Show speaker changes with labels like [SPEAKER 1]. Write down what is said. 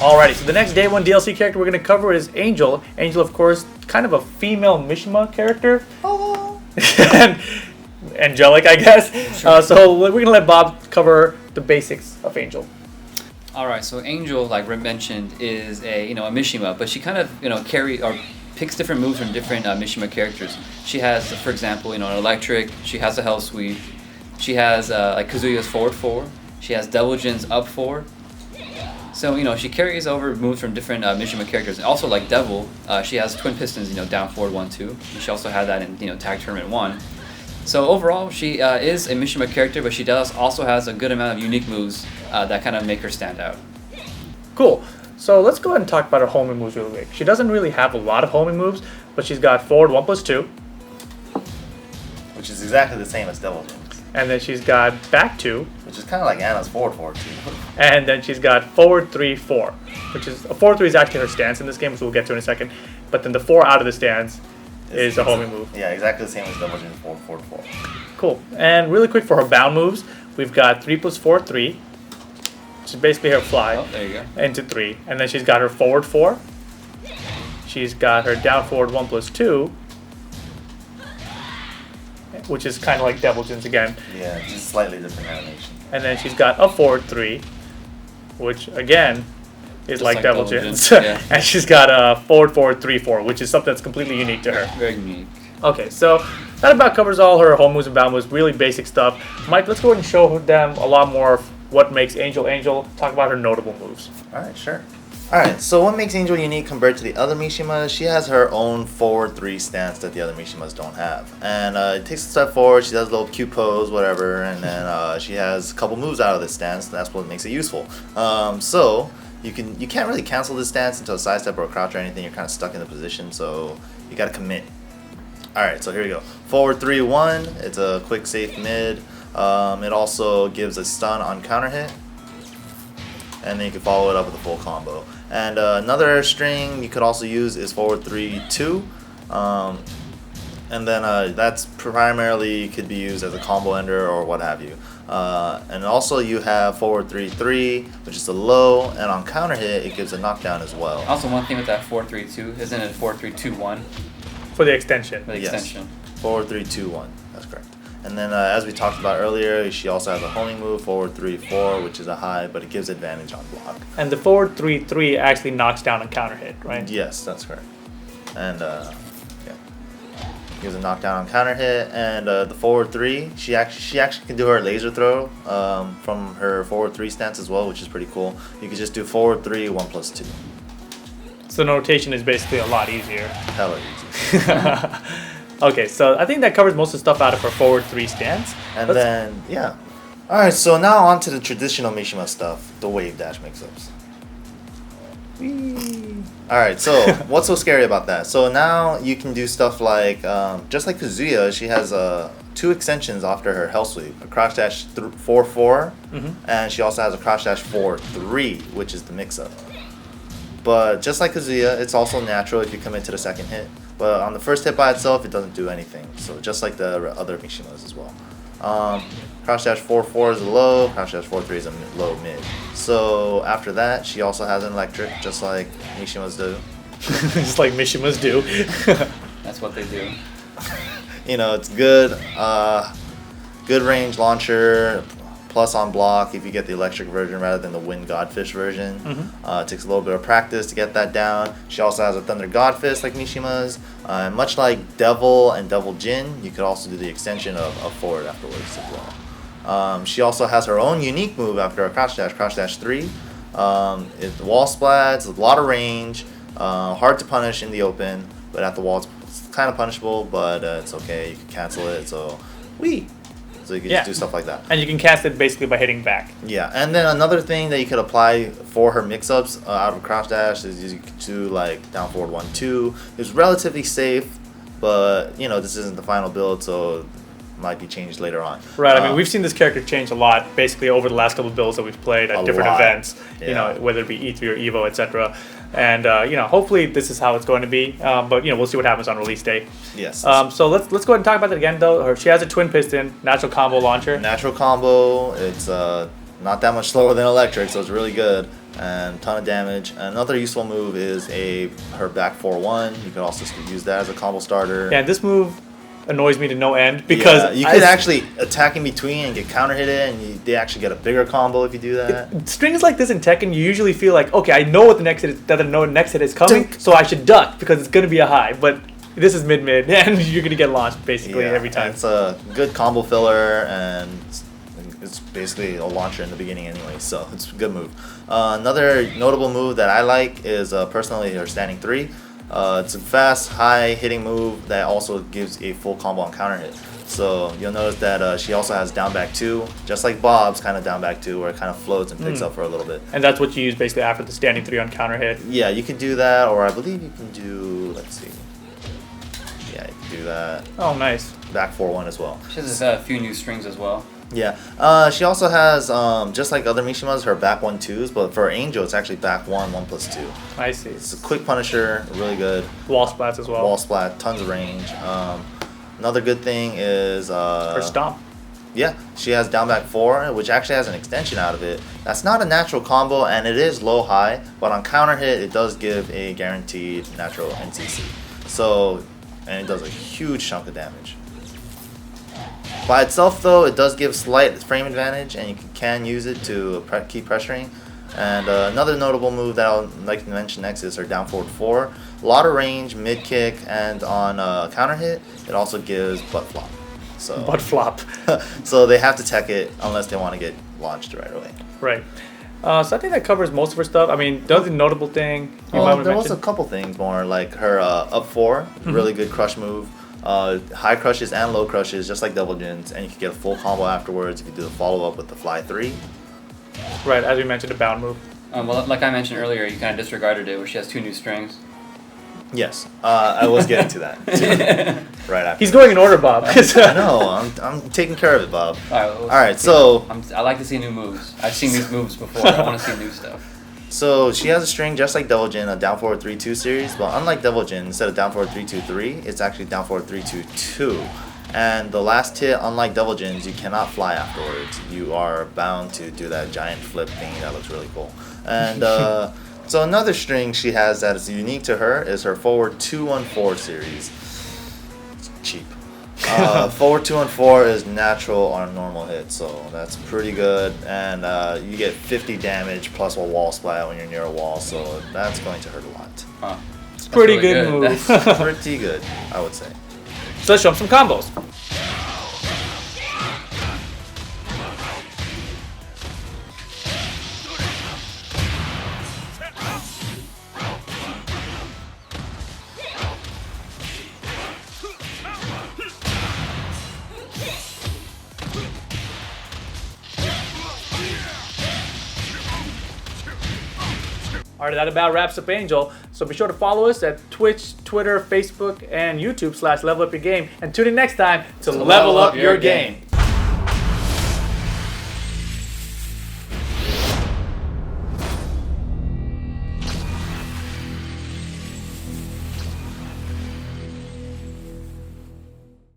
[SPEAKER 1] Alrighty, so the next Day 1 DLC character we're going to cover is Angel. Angel, of course, kind of a female Mishima character.
[SPEAKER 2] Oh.
[SPEAKER 1] And angelic, I guess.
[SPEAKER 2] Sure.
[SPEAKER 1] So we're going to let Bob cover the basics of Angel.
[SPEAKER 3] Alright, so Angel, like Rip mentioned, is a Mishima, but she kind of picks different moves from different Mishima characters. She has, for example, an electric. She has a hell sweep. She has like Kazuya's forward 4. She has Devil Jin's up 4. So she carries over moves from different Mishima characters. And also like Devil, she has twin pistons, down forward 1-2. She also had that in Tag Tournament 1. So overall, she is a Mishima character, but she also has a good amount of unique moves that kind of make her stand out.
[SPEAKER 1] Cool. So let's go ahead and talk about her homing moves really quick. She doesn't really have a lot of homing moves, but she's got forward 1+2.
[SPEAKER 2] Which is exactly the same as Devil Jin's.
[SPEAKER 1] And then she's got back 2.
[SPEAKER 2] Which is kind of like Anna's forward 4 too.
[SPEAKER 1] And then she's got forward 3-4, which is a forward 3 is actually her stance in this game, which we'll get to in a second. But then the 4 out of the stance is a homing move.
[SPEAKER 2] Yeah, exactly the same as Devil Jin's forward 4.
[SPEAKER 1] Cool. And really quick for her bound moves, we've got 3+4, 3, which is basically her fly.
[SPEAKER 3] Oh, there you go.
[SPEAKER 1] Into 3. And then she's got her forward 4. She's got her down forward 1+2, which is kind of like Devil Jin's again.
[SPEAKER 2] Yeah, just slightly different animation.
[SPEAKER 1] And then she's got a forward 3, which again is
[SPEAKER 3] Just
[SPEAKER 1] like Devil
[SPEAKER 3] Devil
[SPEAKER 1] Jin's.
[SPEAKER 3] Jin's, yeah.
[SPEAKER 1] And she's got a forward 3-4, which is something that's completely unique to her.
[SPEAKER 3] Very unique.
[SPEAKER 1] Okay, so that about covers all her home moves and bound moves, really basic stuff. Mike, let's go ahead and show them a lot more of what makes Angel Angel. Talk about her notable moves.
[SPEAKER 2] Alright, sure. Alright, so what makes Angel unique compared to the other Mishimas? She has her own forward 3 stance that the other Mishimas don't have. And it takes a step forward, she does a little cute pose, whatever, and then she has a couple moves out of this stance, and that's what makes it useful. So you can't really cancel this stance into a side step or a crouch or anything, you're kind of stuck in the position, so you gotta commit. Alright, so here we go. Forward 3-1, it's a quick safe mid. It also gives a stun on counter hit. And then you can follow it up with a full combo. And another string you could also use is forward 3-2. And then that's primarily could be used as a combo ender or what have you. And also you have forward 3-3, which is a low, and on counter hit it gives a knockdown as well.
[SPEAKER 3] Also, one thing with that 4-3-2, isn't it 4-3-2-1?
[SPEAKER 1] For the extension.
[SPEAKER 3] For the extension.
[SPEAKER 2] Forward 3-2-1, that's correct. And then as we talked about earlier, she also has a homing move, forward 3-4, which is a high, but it gives advantage on block.
[SPEAKER 1] And the forward 3-3 actually knocks down a counter hit, right?
[SPEAKER 2] Yes, that's correct. And yeah, gives a knockdown on counter hit. And the forward 3, she actually can do her laser throw from her forward 3 stance as well, which is pretty cool. You could just do forward 3, 1+2.
[SPEAKER 1] So the notation is basically a lot easier.
[SPEAKER 2] Hella easy.
[SPEAKER 1] Okay, so I think that covers most of the stuff out of her forward 3 stance.
[SPEAKER 2] And then, yeah. Alright, so now on to the traditional Mishima stuff, the wave dash mix-ups. Alright, so what's so scary about that? So now you can do stuff like, just like Kazuya, she has 2 extensions after her hell sweep. A crouch dash 4-4, and she also has a crouch dash 4-3, which is the mix-up. But just like Kazuya, it's also natural if you commit to the second hit. But on the first hit by itself, it doesn't do anything. So just like the other Mishimas as well. Crouch dash 4-4 is a low, crouch dash 4-3 is a low mid. So after that, she also has an electric, just like Mishimas do.
[SPEAKER 1] Just like Mishimas do.
[SPEAKER 3] That's what they do.
[SPEAKER 2] It's good. Good range launcher. Plus on block if you get the electric version rather than the wind godfish version. It takes a little bit of practice to get that down. She also has a thunder godfist like Mishima's. Much like Devil and Devil Jin, you could also do the extension of forward afterwards as well. She also has her own unique move after a crouch dash 3. It's wall splats, a lot of range, hard to punish in the open, but at the wall it's kind of punishable, but it's okay, you can cancel it, so So you can just do stuff like that.
[SPEAKER 1] And you can cast it basically by hitting back.
[SPEAKER 2] Yeah, and then another thing that you could apply for her mix-ups out of crouch dash is you could do like down forward 1-2. It's relatively safe, but this isn't the final build, so it might be changed later on.
[SPEAKER 1] Right, I mean, we've seen this character change a lot basically over the last couple of builds that we've played at different events, whether it be E3 or EVO, etc. And hopefully this is how it's going to be, but we'll see what happens on release day.
[SPEAKER 2] Yes.
[SPEAKER 1] So let's go ahead and talk about that again though. She has a twin piston, natural combo launcher.
[SPEAKER 2] Natural combo. It's not that much slower than electric, so it's really good. and ton of damage. Another useful move is her back 4-1. You could also use that as a combo starter.
[SPEAKER 1] Yeah, this move annoys me to no end because
[SPEAKER 2] you could actually attack in between and get counter hit it, and they actually get a bigger combo if you do that.
[SPEAKER 1] Strings like this in Tekken, you usually feel like, okay, I know what the next hit is, that I know the next hit is coming, so I should duck because it's going to be a high. But this is mid, and you're going to get launched basically every time.
[SPEAKER 2] It's a good combo filler, and it's basically a launcher in the beginning anyway, so it's a good move. Another notable move that I like is personally her standing 3. It's a fast, high hitting move that also gives a full combo on counter hit. So you'll notice that she also has down back 2, just like Bob's kind of down back 2, where it kind of floats and picks up for a little bit.
[SPEAKER 1] And that's what you use basically after the standing 3 on counter hit.
[SPEAKER 2] Yeah, you can do that, or I believe you can do, let's see. Yeah, you can do that.
[SPEAKER 1] Oh, nice.
[SPEAKER 2] Back 4-1 as well.
[SPEAKER 3] She has a few new strings as well.
[SPEAKER 2] Yeah, she also has, just like other Mishimas, her back 1-2s, but for Angel, it's actually back 1+2.
[SPEAKER 1] I see.
[SPEAKER 2] It's a quick punisher, really good.
[SPEAKER 1] Wall splats as well.
[SPEAKER 2] Wall splat, tons of range. Another good thing is...
[SPEAKER 1] her stomp.
[SPEAKER 2] Yeah, she has down back 4, which actually has an extension out of it. That's not a natural combo, and it is low-high, but on counter hit, it does give a guaranteed natural NCC. So, and it does a huge chunk of damage. By itself, though, it does give slight frame advantage, and you can use it to keep pressuring. And another notable move that I would like to mention next is her down forward 4. A lot of range, mid kick, and on counter hit, it also gives butt flop. So
[SPEAKER 1] butt flop.
[SPEAKER 2] So they have to tech it unless they want to get launched right away.
[SPEAKER 1] Right. So I think that covers most of her stuff. I mean, the other notable thing you might want to
[SPEAKER 2] there
[SPEAKER 1] mention.
[SPEAKER 2] was a couple things more, like her up 4, really good crush move. High crushes and low crushes, just like double gins, and you can get a full combo afterwards if you do the follow up with the fly 3.
[SPEAKER 1] Right, as we mentioned, a bound move.
[SPEAKER 3] Well, like I mentioned earlier, you kind of disregarded it, where she has 2 new strings.
[SPEAKER 2] Yes, I was getting to that too, right after.
[SPEAKER 1] He's going in order, Bob.
[SPEAKER 2] I know, I'm taking care of it, Bob.
[SPEAKER 3] All
[SPEAKER 2] right, so
[SPEAKER 3] I like to see new moves. I've seen these moves before. I want to see new stuff.
[SPEAKER 2] So she has a string just like Devil Jin, a down forward 3-2 series, but unlike Devil Jin, instead of down forward 3-2-3, it's actually down forward 3-2-2. And the last hit, unlike Devil Jin's, you cannot fly afterwards. You are bound to do that giant flip thingy that looks really cool. And so another string she has that is unique to her is her forward 2-1-4 series. It's cheap. Forward 2-4 is natural on normal hit, so that's pretty good. And you get 50 damage plus a wall splat when you're near a wall, so that's going to hurt a lot.
[SPEAKER 3] Huh.
[SPEAKER 1] It's pretty really good move.
[SPEAKER 2] Pretty good, I would say.
[SPEAKER 1] So let's show them some combos. Alright, that about wraps up Angel. So be sure to follow us at Twitch, Twitter, Facebook, and YouTube /levelupyourgame. And tune in next time to level up your game.